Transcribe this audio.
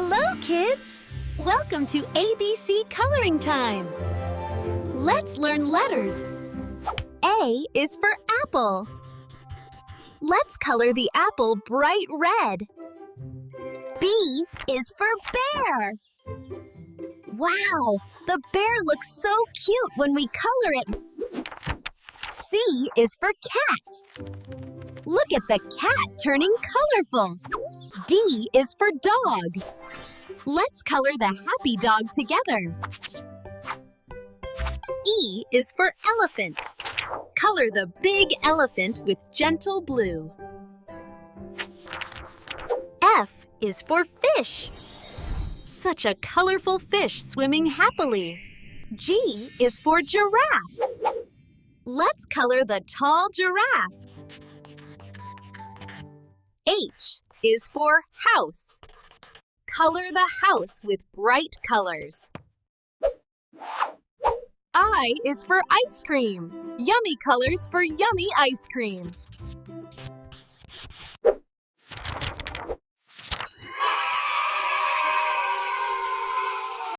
Hello, kids! Welcome to ABC Coloring Time. Let's learn letters. A is for apple. Let's color the apple bright red. B is for bear. Wow, the bear looks so cute when we color it. C is for cat. Look at the cat turning colorful. D is for dog. Let's color the happy dog together. E is for elephant. Color the big elephant with gentle blue. F is for fish. Such a colorful fish swimming happily. G is for giraffe. Let's color the tall giraffe. H is for house. Color the house with bright colors. I is for ice cream. Yummy colors for yummy ice cream.